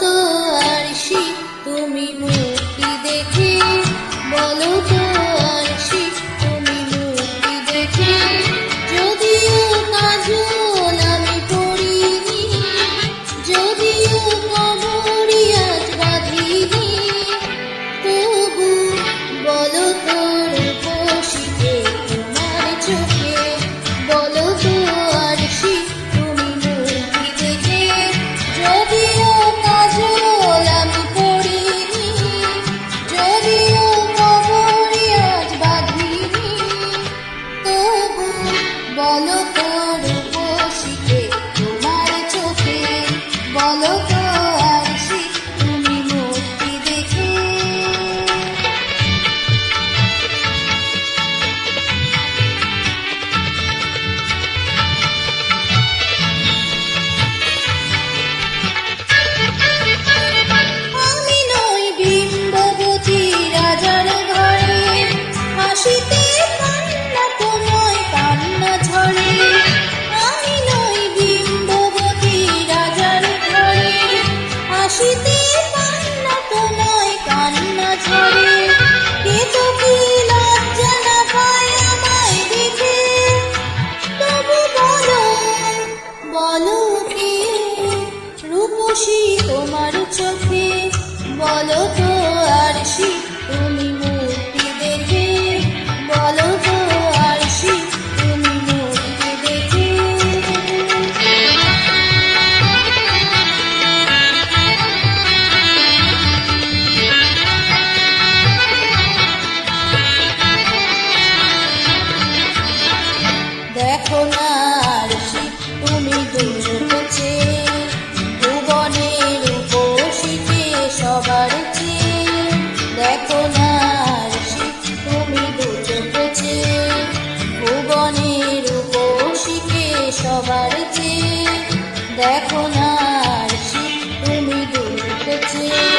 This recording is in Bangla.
তো আরশি তুমি মূর্তি দেখে, বলো তো আরশি তুমি মূর্তি দেখে। যদিও কাজল আমি পড়িনি, যদিও কবরি আজ বাঁধিনি, তবু বলো তো রূপসীকে তোমার চোখে, বলো তো আরশি তুমি মূর্তি দেখে। যদিও কাজল আমি পড়িনি, যদিও কবরি আজ বাঁধিনি, তবু বলো তো রূপসীকে তোমার চোখে, বলো তো আরশি তুমি মূর্তি দেখে। আমি নই বিম্ববতী রাজার ঘরে, হাসিতে কান্না তো নয় কান্না ঝরে। আমি নই বিম্ববতী রাজার ঘরে, হাসিতে কান্না তো নয় কান্না ঝরে। কে তো কি লজ্জা না পায় আমায় দেখে, তবু বলো, বলো কে রূপসী তোমার চোখে, বলো তো আরশি তুমি মূর্তি দেখে, বলো তো আরশি তুমি মূর্তি দেখে। দেখো না আরশি তুমি দুচোখে চেয়ে, ভুবনের রূপসীকে সবার চেয়ে। দেখো না আরশি তুমি দুচোখে চেয়ে, ভুবনের রূপসীকে সবার চেয়ে। দেখো না আরশি তুমি দুচোখে চেয়ে।